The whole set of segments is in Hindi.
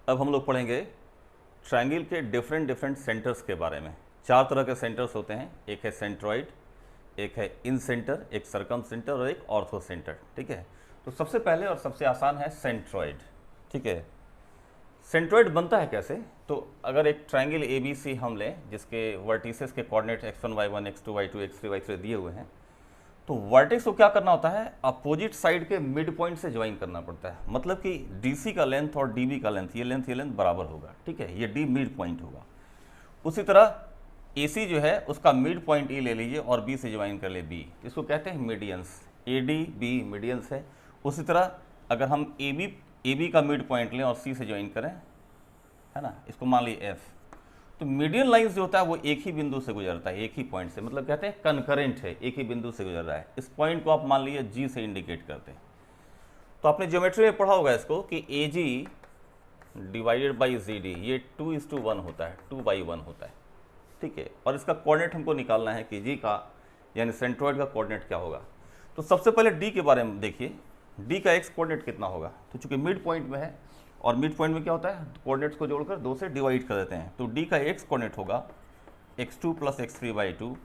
अब हम लोग पढ़ेंगे ट्रायंगल के डिफरेंट सेंटर्स के बारे में। 4 तरह के सेंटर्स होते हैं, एक है सेंट्रॉइड, एक है इन सेंटर, एक सरकम सेंटर और एक ऑर्थो सेंटर। ठीक है, तो सबसे पहले और सबसे आसान है सेंट्रॉइड। ठीक है, सेंट्रॉइड बनता है कैसे? तो अगर एक ट्रायंगल ए बी सी हम लें जिसके वर्टिसेस के coordinate x1 y1 x2 y2 x3 y3 दिए हुए हैं, तो वर्टेक्स को क्या करना होता है, अपोजिट साइड के मिड पॉइंट से ज्वाइन करना पड़ता है। मतलब कि डीसी का लेंथ और डीबी का लेंथ, ये लेंथ बराबर होगा। ठीक है, ये डी मिड पॉइंट होगा। उसी तरह एसी जो है उसका मिड पॉइंट ई ले लीजिए और बी से ज्वाइन कर ले बी, इसको कहते हैं medians. A D B medians है। उसी तरह अगर हम ए बी का मिड पॉइंट लें और सी से ज्वाइन करें, है ना, इसको मान लीजिए एफ, तो मीडियन लाइंस जो होता है वो एक ही बिंदु से गुजरता है, एक ही पॉइंट से, मतलब कहते हैं कनकरेंट है, एक ही बिंदु से गुजर रहा है। इस पॉइंट को आप मान लीजिए जी से इंडिकेट करते हैं। तो आपने ज्योमेट्री में पढ़ा होगा इसको कि ए जी डिवाइडेड बाई जी डी, ये 2:1 होता है, 2/1 होता है। ठीक है, और इसका कोऑर्डिनेट हमको निकालना है कि जी का यानी सेंट्रॉइड का कोऑर्डिनेट क्या होगा। तो सबसे पहले डी के बारे में देखिए, डी का एक्स कोऑर्डिनेट कितना होगा। तो चूंकि मिड पॉइंट में है और मिड पॉइंट में क्या होता है, कोऑर्डिनेट्स को जोड़कर 2 से डिवाइड कर देते हैं। तो डी का एक्स कोऑर्डिनेट होगा x2 + x3/2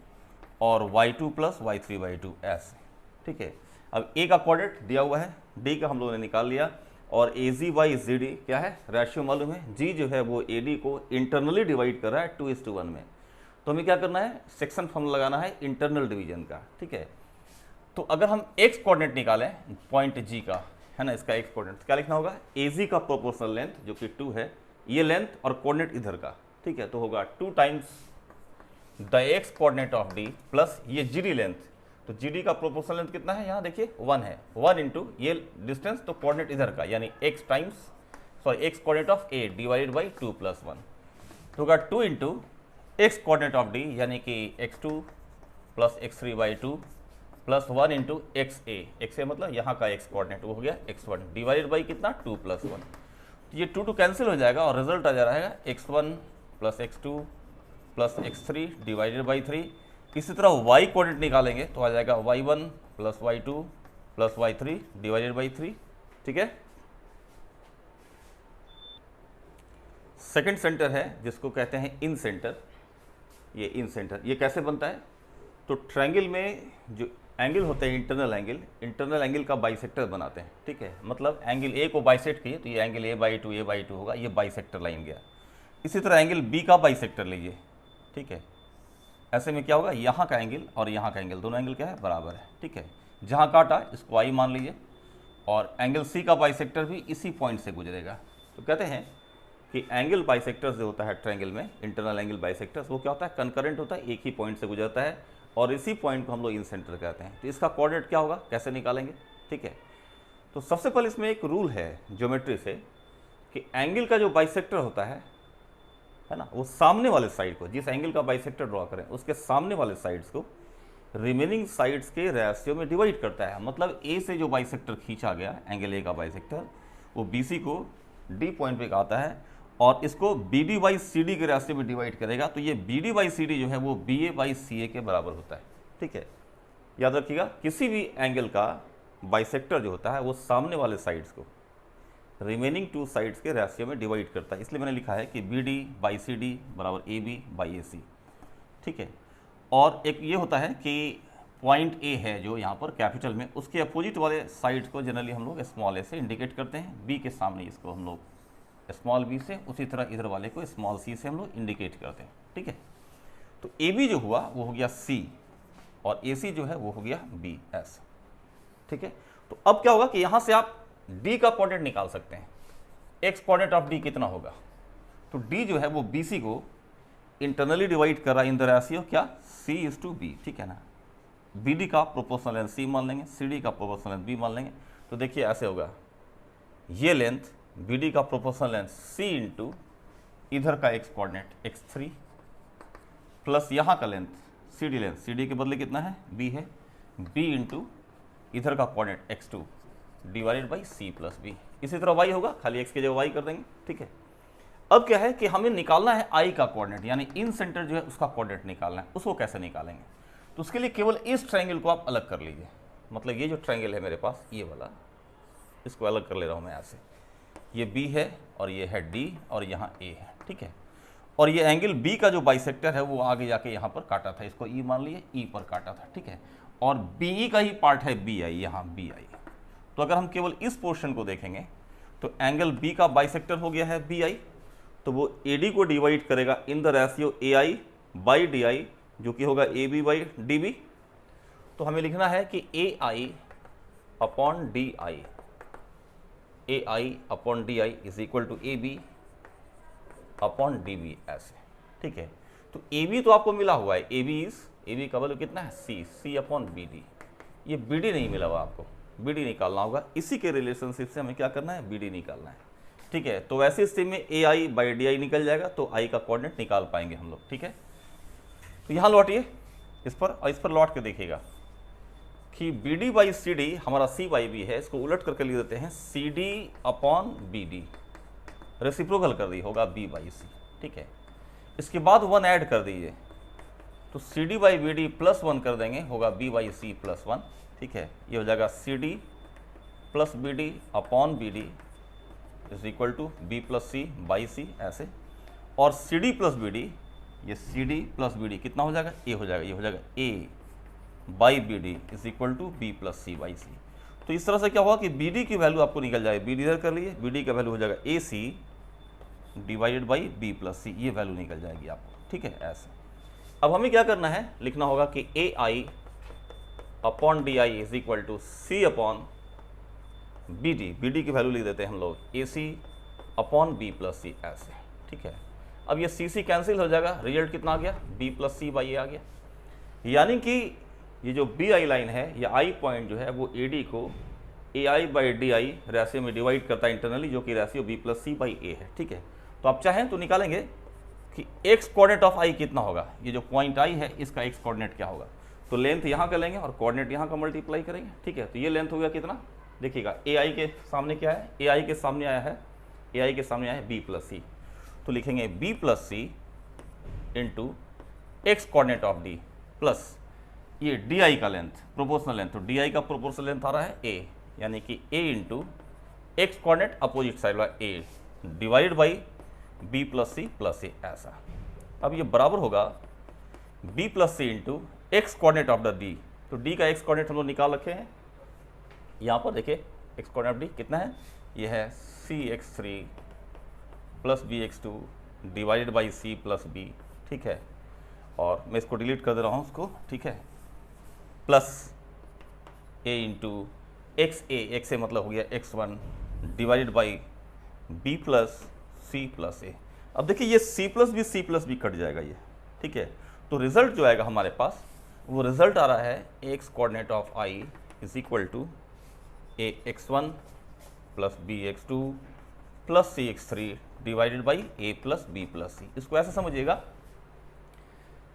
और y2 + y3/2 ऐसे। ठीक है, अब ए का कोऑर्डिनेट दिया हुआ है, डी का हम लोगों ने निकाल लिया, और ए जी बाई जी डी क्या है, रेशियो मालूम है। जी जो है वो ए डी को इंटरनली डिवाइड कर रहा है 2:1 में। तो हमें क्या करना है, सेक्शन फॉर्मूला लगाना है इंटरनल डिवीजन का। ठीक है, तो अगर हम एक्स कोऑर्डिनेट निकालें पॉइंट जी का, है ना, इसका एक्स कोऑर्डिनेट क्या लिखना होगा, ए जी का प्रोपोर्शनल लेंथ जो कि 2 है, ये लेंथ और कोऑर्डिनेट इधर का। ठीक है, तो होगा 2 times the x coordinate of D plus ये जी डी लेंथ। तो जी डी का प्रोपोर्शनल लेंथ कितना है, यहाँ देखिए 1 है, 1 इंटू ये डिस्टेंस तो कोऑर्डिनेट इधर का, यानी x times x coordinate of A divided by 2 + 1। तो होगा 2 into X coordinate of D यानी कि x2 + x3/2 plus 1 into X A मतलब यहाँ का एक्स कोऑर्डिनेट वो हो गया x1 डिवाइडेड बाई कितना 2 + 1। तो ये 2 कैंसिल हो जाएगा और रिजल्ट आ जा रहा है x1 + x2 + x3 divided by 3। इसी तरह y कोऑर्डिनेट निकालेंगे तो आ जाएगा y1 + y2 + y3 divided by 3। ठीक है, सेकंड सेंटर है जिसको कहते हैं इन सेंटर। ये इन सेंटर ये कैसे बनता है, तो ट्रायंगल में जो एंगल होते हैं इंटरनल एंगल का बाइसेक्टर बनाते हैं। ठीक है, मतलब एंगल ए को बाइसेक्ट किए तो ये एंगल a/2 होगा, ये बाइसेक्टर लाइन गया। इसी तरह एंगल बी का बाइसेक्टर लीजिए। ठीक है, ऐसे में क्या होगा, यहाँ का एंगल और यहाँ का एंगल दोनों एंगल क्या है, बराबर है। ठीक है, जहाँ काटा इसको आई मान लीजिए, और एंगल सी का बाइसेक्टर भी इसी पॉइंट से गुजरेगा। तो कहते हैं कि एंगल बाइसेक्टर्स जो होता है ट्रायंगल में, इंटरनल एंगल बाइसेक्टर्स, वो क्या होता है, कनकरेंट होता है, एक ही पॉइंट से गुजरता है, और इसी पॉइंट को हम लोग इन सेंटर कहते हैं। तो इसका कोऑर्डिनेट क्या होगा, कैसे निकालेंगे। ठीक है, तो सबसे पहले इसमें एक रूल है ज्योमेट्री से कि एंगल का जो बाइसेक्टर होता है ना, वो सामने वाले साइड को, जिस एंगल का बाइसेक्टर ड्रॉ करें उसके सामने वाले साइड्स को रिमेनिंग साइड्स के रेशियो में डिवाइड करता है। मतलब ए से जो बाइसेक्टर खींचा गया एंगल ए का बाइसेक्टर, वो बी सी को डी पॉइंट पे आता है और इसको B D by C D के रास्ते में डिवाइड करेगा। तो ये B D by C D जो है वो बी ए बाई सी ए के बराबर होता है। ठीक है, याद रखिएगा, किसी भी एंगल का बाइसेक्टर जो होता है वो सामने वाले साइड्स को रिमेनिंग 2 साइड्स के रेशियो में डिवाइड करता है। इसलिए मैंने लिखा है कि B D by C D बराबर ए बी बाई ए सी। ठीक है, और एक ये होता है कि पॉइंट ए है जो यहाँ पर कैपिटल में, उसके अपोजिट वाले साइड्स को जनरली हम लोग स्मॉल ए से इंडिकेट करते हैं, बी के सामने इसको हम लोग स्मॉल बी से, उसी तरह इधर वाले को स्मॉल सी से हम लोग इंडिकेट करते हैं। ठीक है, तो ए बी जो हुआ वो हो गया सी और ए सी जो है वो हो गया बी एस। ठीक है, तो अब क्या होगा कि यहाँ से आप डी का कोऑर्डिनेट निकाल सकते हैं। एक्स कोऑर्डिनेट ऑफ डी कितना होगा, तो डी जो है वो बी सी को इंटरनली डिवाइड कर रहा है इन द रेशियो क्या, C/B। ठीक है ना, बी डी का प्रोपोर्शनल लेंथ सी मान लेंगे, सी डी का प्रोपोर्शनल लेंथ बी मान लेंगे। तो देखिए ऐसे होगा, ये लेंथ बी डी का प्रोपोर्शनल लेंथ सी इंटू इधर का एक्स कोऑर्डिनेट x3 प्लस यहाँ का लेंथ सी डी के बदले कितना है, b है, b इंटू इधर का coordinate x2 divided by c plus B. इसी तरह y होगा, खाली x की जगह y कर देंगे। ठीक है, अब क्या है कि हमें निकालना है i का कोऑर्डिनेट, यानी इन सेंटर जो है उसका कोऑर्डिनेट निकालना है। उसको कैसे निकालेंगे, तो उसके लिए केवल इस ट्रायंगल को आप अलग कर लीजिए। मतलब ये जो ट्रायंगल है मेरे पास, ये वाला, इसको अलग कर ले रहा हूँ मैं ऐसे। ये बी है और ये है डी और यहाँ ए है, ठीक है। और ये एंगल बी का जो बाइसेक्टर है वो आगे जाके यहाँ पर काटा था, इसको ई मान लिए, ई पर काटा था, ठीक है। और बीई का ही पार्ट है बी आई, यहाँ बी आई। तो अगर हम केवल इस पोर्शन को देखेंगे तो एंगल बी का बाइसेक्टर हो गया है बी आई, तो वो ए डी को डिवाइड करेगा in the ratio A I by D I, जो कि होगा A B by D B. तो हमें लिखना है कि A I upon D I, A I upon D I is equal to A B upon D B, ऐसे, ठीक है। तो ए बी तो आपको मिला हुआ है, ए बी का वैल्यू कितना है सी, सी अपॉन बी डी। ये बी डी नहीं मिला हुआ आपको, बी डी निकालना होगा। इसी के रिलेशनशिप से हमें क्या करना है, बी डी निकालना है, ठीक है। तो वैसे स्थिति में ए आई बाई डी आई निकल जाएगा, तो आई का कोऑर्डिनेट निकाल पाएंगे हम लोग, ठीक है। तो यहाँ लौटिए इस पर, और इस पर लौट के देखिएगा कि B D by C D हमारा सी बाई बी है, इसको उलट करके लिख देते हैं C D upon B D, reciprocal कर दी, होगा बी बाई सी, ठीक है। इसके बाद 1 ऐड कर दीजिए, तो C D by B D plus 1 कर देंगे, होगा बी बाई सी प्लस 1, ठीक है। ये हो जाएगा C D plus B D upon B D is equal to B plus C by C, ऐसे। और C D plus B D, ये C D plus B D कितना हो जाएगा, ए हो जाएगा, ये हो जाएगा A by B D is equal to B plus C by C. तो इस तरह से क्या होगा कि बी डी की वैल्यू आपको निकल जाएगी, बी डी इधर कर लिए, बी डी का वैल्यू हो जाएगा A C divided by B plus C, ये वैल्यू निकल जाएगी आपको, ठीक है, ऐसे। अब हमें क्या करना है, लिखना होगा कि A I upon D I is equal to C upon B D, B D की वैल्यू लिख देते हैं हम लोग A C upon B plus C, ऐसे, ठीक है। अब ये सी सी कैंसिल हो जाएगा, रिजल्ट कितना आ गया, बी प्लस सी बाई ए आ गया। यानी कि ये जो बी आई लाइन है, या आई पॉइंट जो है वो ए डी को A I by D I ratio में डिवाइड करता है इंटरनली, जो कि ratio B plus C by A है, ठीक है। तो आप चाहें तो निकालेंगे कि एक्स कोऑर्डिनेट ऑफ आई कितना होगा, ये जो पॉइंट आई है इसका एक्स कोऑर्डिनेट क्या होगा। तो लेंथ यहाँ का लेंगे और कोऑर्डिनेट यहाँ का मल्टीप्लाई करेंगे, ठीक है। तो ये लेंथ हो गया कितना, देखिएगा ए आई के सामने क्या है, ए आई के सामने आया है, ए आई के सामने आया है बी प्लस सी, तो लिखेंगे B plus C into X coordinate of D plus ये डी आई का लेंथ, प्रोपोर्शनल लेंथ, तो डी आई का प्रोपोर्शनल लेंथ आ रहा है ए, यानी कि A into X coordinate opposite side वाला A divide by B plus C plus A, ऐसा। अब ये बराबर होगा B plus C into X coordinate of the D, तो डी का एक्स कोऑर्डिनेट हम लोग निकाल रखे हैं, यहाँ पर देखिए एक्स कोऑर्डिनेट डी कितना है, ये है C X three plus B X two divided by C plus B, ठीक है। और मैं इसको डिलीट कर दे रहा हूँ उसको, ठीक है, plus A into X A, X A मतलब हो गया X one divided by B plus C plus A. अब देखिए ये सी प्लस बी कट जाएगा ये, ठीक है। तो रिजल्ट जो आएगा हमारे पास, वो रिजल्ट आ रहा है X coordinate of I is equal to A X one plus B X two plus C X three divided by A plus B plus C. इसको ऐसे समझिएगा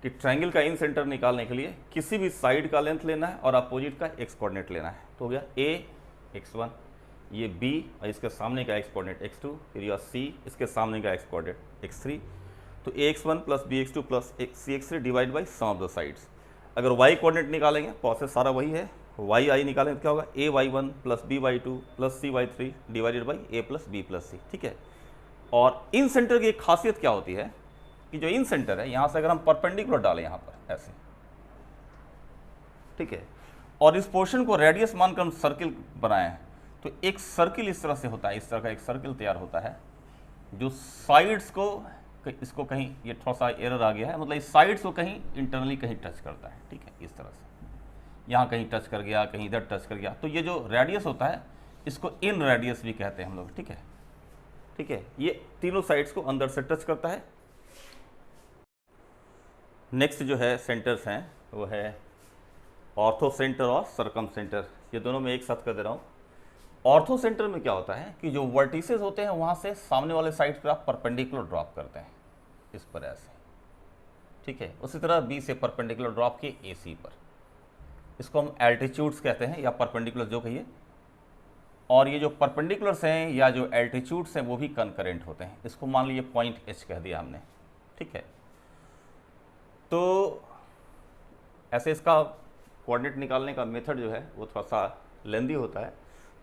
कि ट्रायंगल का इन सेंटर निकालने के लिए किसी भी साइड का लेंथ लेना है और अपोजिट का एक्स कोऑर्डिनेट लेना है। तो हो गया ए एक्स वन, ये बी और इसके सामने का एक्स कोऑर्डिनेट एक्स टू, फिर यह सी इसके सामने का एक्स कोऑर्डिनेट एक्स थ्री। तो A X one plus B X two plus C X three divide by sum of the sides. अगर वाई कोऑर्डिनेट निकालेंगे, प्रोसेस सारा वही है, वाई आई निकालेंगे तो क्या होगा, A Y one plus B Y two plus C Y three divided by A plus B plus C, ठीक है। और इन सेंटर की एक खासियत क्या होती है कि जो इन सेंटर है, यहाँ से अगर हम परपेंडिकुलर डालें यहाँ पर ऐसे, ठीक है, और इस पोर्शन को रेडियस मानकर हम सर्किल बनाएं, तो एक सर्किल इस तरह से होता है, इस तरह का एक सर्किल तैयार होता है जो साइड्स को, इसको कहीं, ये थोड़ा सा एरर आ गया है, मतलब इस साइड्स को कहीं इंटरनली कहीं टच करता है, ठीक है, इस तरह से यहाँ कहीं टच कर गया, कहीं इधर टच कर गया। तो ये जो रेडियस होता है इसको इन रेडियस भी कहते हैं हम लोग, ठीक है, ठीक है। ये तीनों साइड्स को अंदर से टच करता है। नेक्स्ट जो है सेंटर्स हैं वो है ऑर्थो सेंटर और सरकम सेंटर, ये दोनों में एक साथ कर दे रहा हूँ। ऑर्थो सेंटर में क्या होता है कि जो वर्टिसेस होते हैं वहाँ से सामने वाले साइड पर आप परपेंडिकुलर ड्रॉप करते हैं इस पर ऐसे, ठीक है। उसी तरह बी से परपेंडिकुलर ड्रॉप किए ए सी पर, इसको हम एल्टीट्यूड्स कहते हैं या परपेंडिकुलर जो कहिए। और ये जो परपेंडिकुलर्स हैं या जो एल्टीट्यूड्स हैं वो भी कंकरेंट होते हैं, इसको मान लीजिए पॉइंट एच कह दिया हमने, ठीक है। तो ऐसे इसका कोऑर्डिनेट निकालने का मेथड जो है वो थोड़ा सा लेंदी होता है,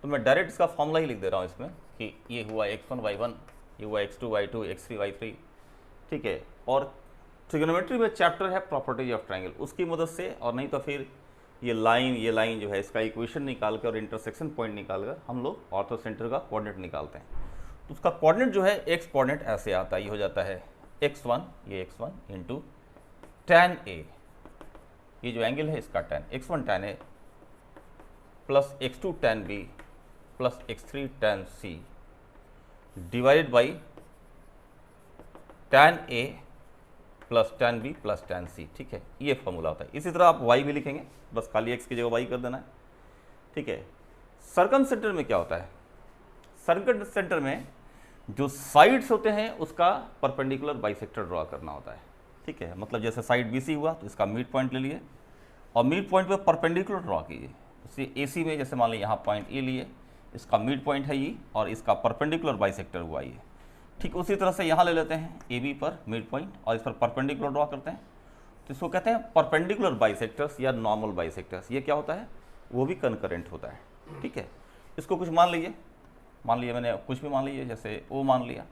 तो मैं डायरेक्ट इसका फॉर्मूला ही लिख दे रहा हूँ इसमें कि ये हुआ x1 y1, ये हुआ x2 y2, x3 y3, ठीक है। और ट्रिग्नोमेट्री में चैप्टर है प्रॉपर्टीज ऑफ ट्रायंगल, उसकी मदद से, और नहीं तो फिर ये लाइन जो है इसका इक्वेशन निकाल कर और इंटरसेक्शन पॉइंट निकाल कर हम लोग ऑर्थो सेंटर का कोऑर्डिनेट निकालते हैं। तो उसका कोऑर्डिनेट जो है एक्स कोऑर्डिनेट ऐसे आता है, ये हो जाता है x1, ये x1 इंटू tan a, ये जो एंगल है इसका tan, x1 tan a plus x2 tan b plus x3 tan c divided by tan a plus tan b plus tan c, ठीक है। ये फॉर्मूला होता है। इसी तरह आप y भी लिखेंगे, बस खाली x की जगह y कर देना है, ठीक है। सर्कम सेंटर में क्या होता है, सर्कम सेंटर में जो साइड्स होते हैं उसका परपेंडिकुलर बाइसेक्टर ड्रॉ करना होता है, ठीक है। मतलब जैसे साइड BC हुआ तो इसका मिड पॉइंट ले लिए और मिड पॉइंट पे परपेंडिकुलर ड्रॉ कीजिए। इसलिए AC में जैसे मान लीजिए यहाँ पॉइंट E लिए, इसका मिड पॉइंट है ये और इसका परपेंडिकुलर बाइसेक्टर हुआ ये। ठीक उसी तरह से यहाँ ले लेते हैं AB पर मिड पॉइंट और इस पर परपेंडिकुलर ड्रॉ करते हैं, तो इसको कहते हैं परपेंडिकुलर बाइसेक्टर्स या नॉर्मल बाइसेक्टर्स। ये क्या होता है, वो भी कंकरेंट होता है, ठीक है। इसको कुछ मान लीजिए मैंने कुछ भी मान लीजिए, जैसे O मान लिया,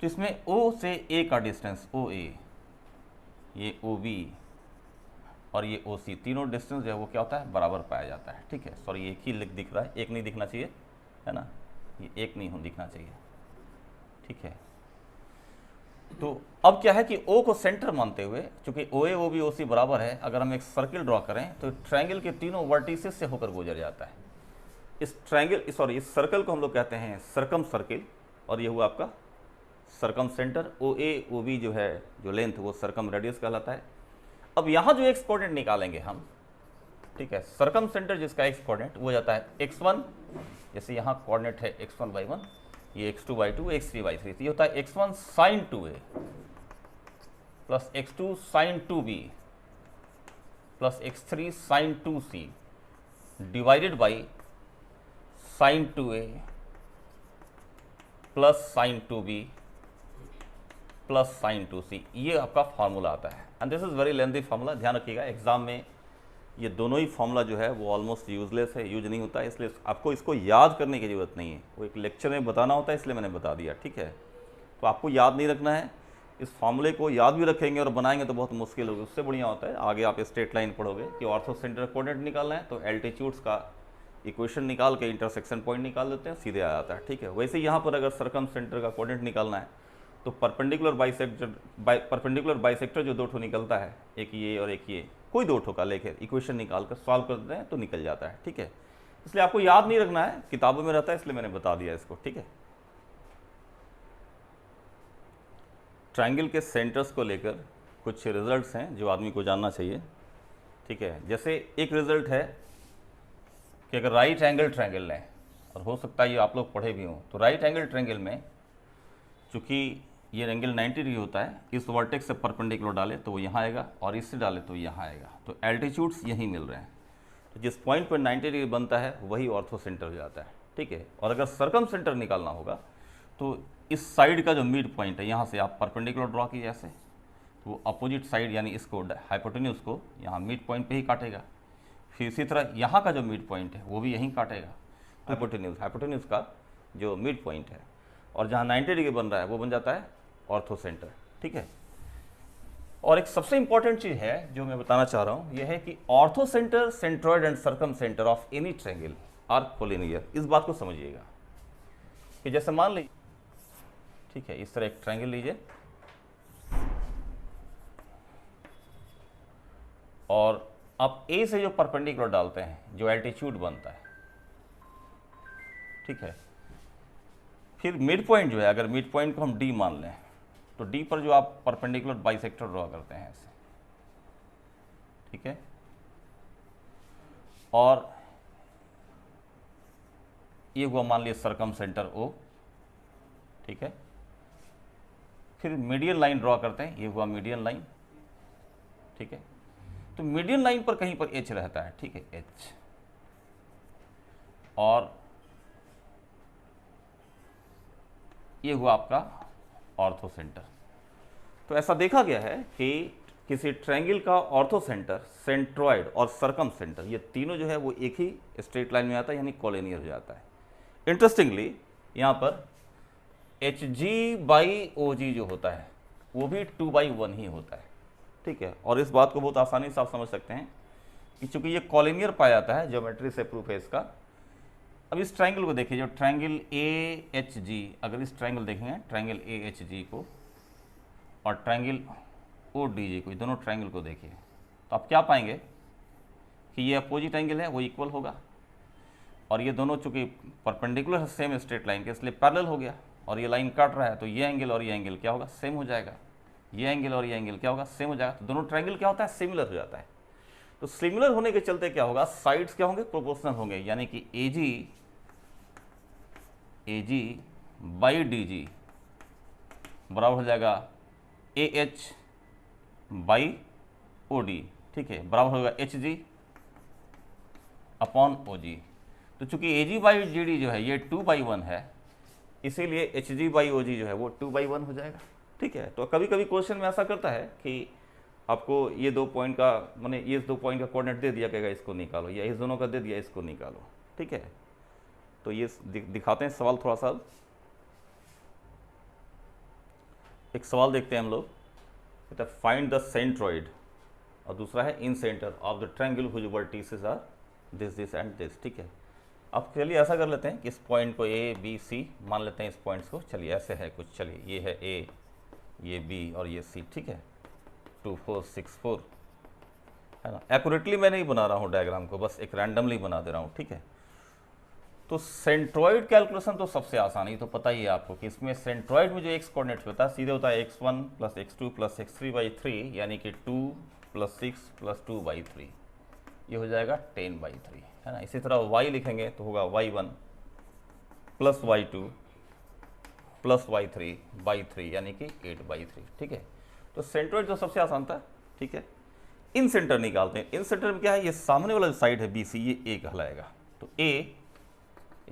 तो इसमें O से A का डिस्टेंस OA, ये OB और ये OC, तीनों डिस्टेंस जो है वो क्या होता है, बराबर पाया जाता है, ठीक है। सॉरी एक ही दिख रहा है, एक नहीं दिखना चाहिए, है ना, ये एक नहीं दिखना चाहिए, ठीक है। तो अब क्या है कि O को सेंटर मानते हुए, चूंकि OA OB OC बराबर है, अगर हम एक सर्किल ड्रॉ करें तो ट्रायंगल के तीनों वर्टिसेस से होकर गुजर जाता है। इस सर्कल को हम लोग कहते हैं सर्कम सर्किल, और ये हुआ आपका सर्कम सेंटर। OA OB जो है, जो लेंथ, वो सर्कम रेडियस कहलाता है। अब यहाँ जो एक्स कोऑर्डिनेट निकालेंगे हम, ठीक है, सर्कम सेंटर जिसका एक्स कोऑर्डिनेट वो जाता है x1, जैसे यहाँ कोऑर्डिनेट है x1 y1, ये x2 y2, x3 y3, तो ये होता है x1 sin 2a plus x2 sin 2b plus x3 sin 2c divided by sin 2a plus sin 2b plus sin 2c। ये आपका फार्मूला आता है, and this is very lengthy formula. ध्यान रखिएगा, एग्जाम में ये दोनों ही फार्मूला जो है वो ऑलमोस्ट यूजलेस है, यूज नहीं होता है, इसलिए आपको इसको याद करने की ज़रूरत नहीं है। वो एक लेक्चर में बताना होता है, इसलिए मैंने बता दिया, ठीक है। तो आपको याद नहीं रखना है, इस फार्मूले को याद भी रखेंगे और बनाएंगे तो बहुत मुश्किल होगी। उससे बढ़िया होता है आगे आप स्ट्रेट लाइन पढ़ोगे कि ऑर्थो सेंटर कोऑर्डिनेट निकालना है तो एल्टीट्यूड्स का इक्वेशन निकाल के इंटरसेक्शन पॉइंट निकाल देते हैं, सीधे आ जाता है, ठीक है। वैसे यहाँ पर अगर सर्कम सेंटर का कोऑर्डिनेट निकालना है तो परपेंडिकुलर बाइसेक्टर जो दो ठो निकलता है, एक ये और एक ये, कोई दो ठो का लेकर इक्वेशन निकाल कर सॉल्व कर देते हैं तो निकल जाता है, ठीक है। इसलिए आपको याद नहीं रखना है, किताबों में रहता है, इसलिए मैंने बता दिया इसको, ठीक है। ट्रायंगल के सेंटर्स को लेकर कुछ रिजल्ट्स हैं जो आदमी को जानना चाहिए, ठीक है। जैसे एक रिजल्ट है कि अगर राइट एंगल ट्रायंगल लें, और हो सकता है ये आप लोग पढ़े भी हों, तो राइट एंगल ट्रायंगल में चूँकि ये एंगल 90 डिग्री होता है, इस वर्टेक्स से परपेंडिकुलर डाले तो वो यहाँ आएगा और इससे डाले तो यहाँ आएगा, तो एल्टीट्यूड्स यहीं मिल रहे हैं, तो जिस पॉइंट पर 90 डिग्री बनता है वही ऑर्थो सेंटर हो जाता है, ठीक है। और अगर सर्कम सेंटर निकालना होगा तो इस साइड का जो मिड पॉइंट है, यहाँ से आप परपेंडिकुलर ड्रॉ कीजिए ऐसे, तो वो अपोजिट साइड यानी इसको हाइपोटेन्यूज को यहाँ मिड पॉइंट पे ही काटेगा। फिर इसी तरह यहाँ का जो मिड पॉइंट है वो भी यहीं काटेगा, हाइपोटेन्यूज का जो मिड पॉइंट है, और जहाँ 90 डिग्री बन रहा है वो बन जाता है ऑर्थो सेंटर, ठीक है। और एक सबसे इंपॉर्टेंट चीज़ है जो मैं बताना चाह रहा हूँ, यह है कि orthocentre, centroid and circumcentre of any triangle are collinear. इस बात को समझिएगा कि जैसे मान लीजिए, ठीक है, इस तरह एक ट्रायंगल लीजिए और आप ए से जो परपेंडिकुलर डालते हैं, जो एल्टीट्यूड बनता है, ठीक है, फिर मिड पॉइंट जो है, अगर मिड पॉइंट को हम डी मान लें तो डी पर जो आप परपेंडिकुलर बाइसेक्टर ड्रॉ करते हैं ऐसे, ठीक है, और ये हुआ मान लिया सर्कम सेंटर ओ, ठीक है। फिर मीडियन लाइन ड्रॉ करते हैं, ये हुआ मीडियन लाइन, ठीक है। तो मीडियन लाइन पर कहीं पर एच रहता है, ठीक है, एच, और ये हुआ आपका ऑर्थो सेंटर। तो ऐसा देखा गया है कि किसी ट्रायंगल का ऑर्थो सेंटर, सेंट्रॉइड और सर्कम सेंटर, ये तीनों जो है वो एक ही स्ट्रेट लाइन में आता है, यानी कोलिनियर हो जाता है। इंटरेस्टिंगली यहाँ पर एच जी बाई ओ जी जो होता है वो भी 2/1 ही होता है, ठीक है। और इस बात को बहुत आसानी से आप समझ सकते हैं कि चूंकि ये कॉलिनियर पाया जाता है, ज्योमेट्री से प्रूफ है इसका। अब इस ट्रायंगल को देखिए, जो ट्रायंगल ए एच जी, अगर इस ट्रायंगल देखेंगे ट्रायंगल ए एच जी को और ट्रायंगल ओ डी जी को, दोनों ट्रायंगल को देखिए, तो आप क्या पाएंगे कि ये अपोजिट एंगल है वो इक्वल होगा, और ये दोनों चूंकि परपेंडिकुलर है सेम स्ट्रेट लाइन के, इसलिए पैरेलल हो गया, और ये लाइन काट रहा है तो ये एंगल और ये एंगल क्या होगा, सेम हो जाएगा। ये एंगल और ये एंगल क्या होगा, सेम हो जाएगा। तो दोनों ट्रायंगल क्या होता है, सिमिलर हो जाता है। तो सिमिलर होने के चलते क्या होगा, साइड्स क्या होंगे, प्रोपोर्शनल होंगे, यानी कि ए जी बाई डी जी बराबर हो जाएगा A H by O D, ठीक है, बराबर होगा एच जी अपॉन ओ जी। तो चूंकि ए जी बाई जी डी जो है ये 2/1 है, इसीलिए एच जी बाई ओ जी जो है वो 2/1 हो जाएगा, ठीक है। तो कभी कभी क्वेश्चन में ऐसा करता है कि आपको ये 2 पॉइंट का, मैंने ये 2 पॉइंट का कोऑर्डिनेट दे दिया, कहेगा इसको निकालो, या इस दोनों का दे दिया इसको निकालो, ठीक है। तो ये दिखाते हैं सवाल थोड़ा सा। एक सवाल देखते हैं हम लोग, कहता है फाइंड द सेंट्रॉइड, और दूसरा है incentre of the triangle whose vertices are this this and this, ठीक है। अब चलिए ऐसा कर लेते हैं कि इस पॉइंट को ए बी सी मान लेते हैं, इस पॉइंट्स को, चलिए ऐसे है कुछ, चलिए ये है ए, ये बी और ये सी, ठीक है। 2 4 6 4 है ना। एक्यूरेटली मैं नहीं बना रहा हूँ डायग्राम को, बस एक रैंडमली बना दे रहा हूँ, ठीक है। तो सेंट्रॉइड कैलकुलेशन तो सबसे आसान है, तो पता ही है आपको कि इसमें सेंट्रॉइड में जो एक्स कोऑर्डिनेट होता है सीधे होता है x1 + x2 + x3/3, यानी कि 2 + 6 + 2/3, ये हो जाएगा 10/3, है ना। इसी तरह y लिखेंगे तो होगा y1 + y2 + y3/3, यानी कि 8/3, ठीक है। तो सेंट्रॉइड तो सबसे आसान था, ठीक है। इन सेंटर निकालते हैं। इन सेंटर में क्या है, ये सामने वाला जो साइड है BC, ये a कहलाएगा। तो a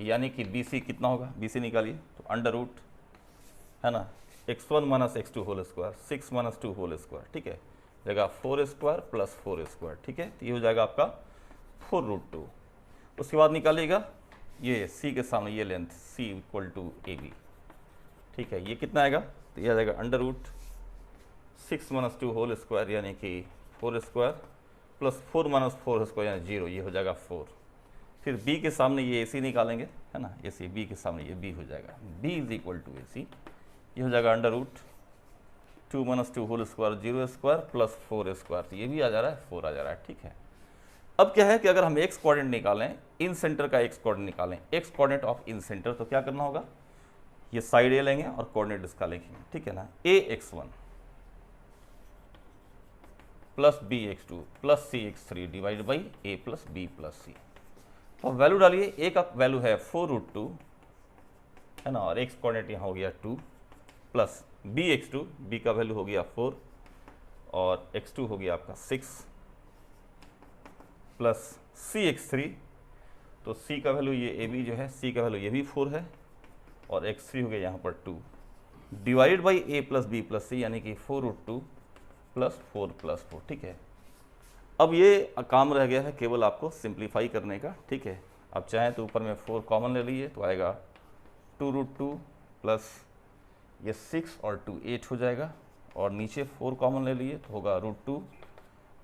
यानी कि BC कितना होगा, BC निकालिए, तो √ है ना, x1 - x2 whole square, 6 - 2 whole square, ठीक है, जगह 4² + 4², ठीक है। तो ये हो जाएगा आपका 4√2। उसके बाद निकालिएगा ये C के सामने ये लेंथ C = AB, ठीक है। ये कितना आएगा, तो ये आ जाएगा √ 6 - 2 होल स्क्वायर, यानी कि 4² + 4 - 4² यानी 0, ये हो जाएगा 4। फिर B के सामने ये AC निकालेंगे, है ना, AC, B के सामने ये B हो जाएगा, B = AC, ये हो जाएगा √ 2 - 2 होल स्क्वायर 0² + 4², तो ये भी आ जा रहा है 4 आ जा रहा है, ठीक है। अब क्या है कि अगर हम एक्स कोऑर्डिनेट निकालें, इन सेंटर का एक्स कोऑर्डिनेट निकालें, x coordinate of in centre, तो क्या करना होगा, ये साइड ए लेंगे और कोऑर्डिनेट इसका लिखेंगे, ठीक है ना। AX1 + BX2 + CX3 divide by A + B + C। तो वैल्यू डालिए, ए का वैल्यू है 4√2, है ना, और एक्स कोऑर्डिनेट यहाँ हो गया 2 प्लस BX2, B का वैल्यू हो गया 4 और x2 हो गया आपका 6 प्लस CX3, तो C का वैल्यू ये AB जो है, C का वैल्यू ये भी 4 है और x3 हो गया यहाँ पर 2 divide by A + B + C, यानी कि 4√2 + 4 + 4, ठीक है। अब ये काम रह गया है केवल आपको सिंप्लीफाई करने का, ठीक है। अब चाहें तो ऊपर में 4 कॉमन ले लीजिए, तो आएगा 2√2 प्लस ये 6 और 2 8 हो जाएगा, और नीचे 4 कॉमन ले लीजिए तो होगा √2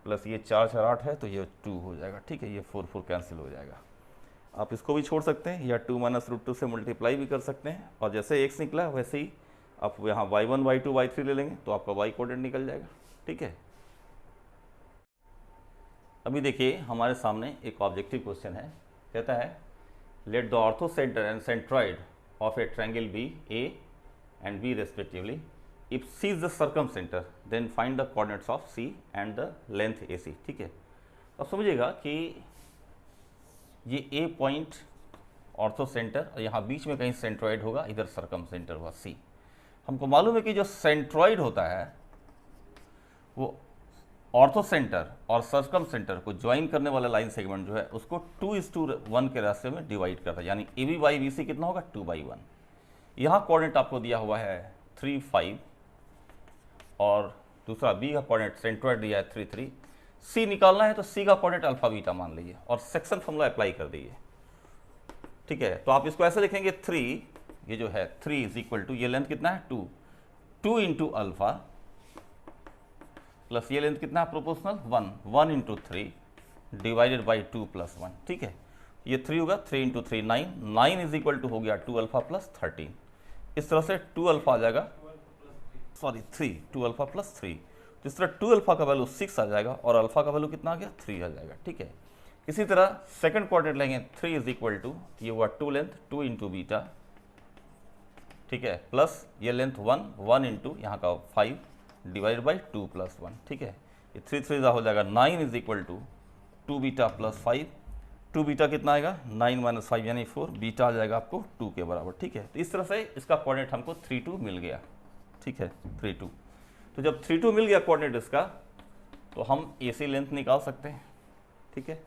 प्लस ये 4 4 8 है तो ये 2 हो जाएगा, ठीक है। ये 4 4 कैंसिल हो जाएगा। आप इसको भी छोड़ सकते हैं या 2 - √2 से मल्टीप्लाई भी कर सकते हैं, और जैसे x निकला वैसे ही आप यहाँ y1 y2 y3 ले लेंगे तो आपका y कोऑर्डिनेट निकल जाएगा, ठीक है। अभी देखिए हमारे सामने एक ऑब्जेक्टिव क्वेश्चन है, कहता है let the orthocentre and centroid of a triangle be A and B respectively, if C is the circumcenter then find the coordinates of C and the length AC, ठीक है। अब समझिएगा कि ये A पॉइंट ऑर्थो सेंटर और यहाँ बीच में कहीं सेंट्रॉइड होगा, इधर सर्कम सेंटर होगा C। हमको मालूम है कि जो सेंट्रॉइड होता है वो ऑर्थो सेंटर और सर्कम सेंटर को ज्वाइन करने वाला लाइन सेगमेंट जो है उसको 2:1 के रास्ते में डिवाइड करता है, यानी AB बाई BC कितना होगा 2/1। यहाँ कोऑर्डिनेट आपको दिया हुआ है 3 5 और दूसरा B का कोऑर्डिनेट सेंट्रॉइड दिया है 3 3। C निकालना है तो C का कोऑर्डिनेट अल्फा बीटा मान लीजिए और सेक्शन फॉर्मूला अप्लाई कर दीजिए। ठीक है, तो आप इसको ऐसे लिखेंगे 3, ये जो है 3 इज इक्वल टू, ये लेंथ कितना है 2, 2 इंटू अल्फा प्लस ये लेंथ कितना है proportional 1, 1 into 3 divided by 2 plus 1। ठीक है, ये 3 होगा, 3 इंटू 3 9, 9 इज इक्वल टू हो गया 2 अल्फा प्लस 13। इस तरह से 2 अल्फा आ जाएगा, सॉरी 3, 2 अल्फा प्लस 3। तो इस तरह 2 अल्फा का वैल्यू 6 आ जाएगा और अल्फा का वैल्यू कितना आ गया 3 आ जाएगा। ठीक है, इसी तरह सेकंड कोऑर्डिनेट लेंगे, 3 इज इक्वल टू, ये हुआ 2 लेंथ 2 इंटू बीटा, ठीक है, प्लस ये लेंथ 1, 1 इंटू यहाँ का 5 डिवाइड बाई 2 प्लस 1। ठीक है, ये 3 3 हो जाएगा 9 is equal to 2 beta plus 5, 2 beta कितना आएगा 9 माइनस 5 यानी 4, बीटा आ जाएगा आपको 2 के बराबर। ठीक है, तो इस तरह से इसका कोऑर्डिनेट हमको 3 2 मिल गया। ठीक है, 3 2। तो जब 3 2 मिल गया कोऑर्डिनेट इसका, तो हम AC लेंथ निकाल सकते हैं। ठीक है।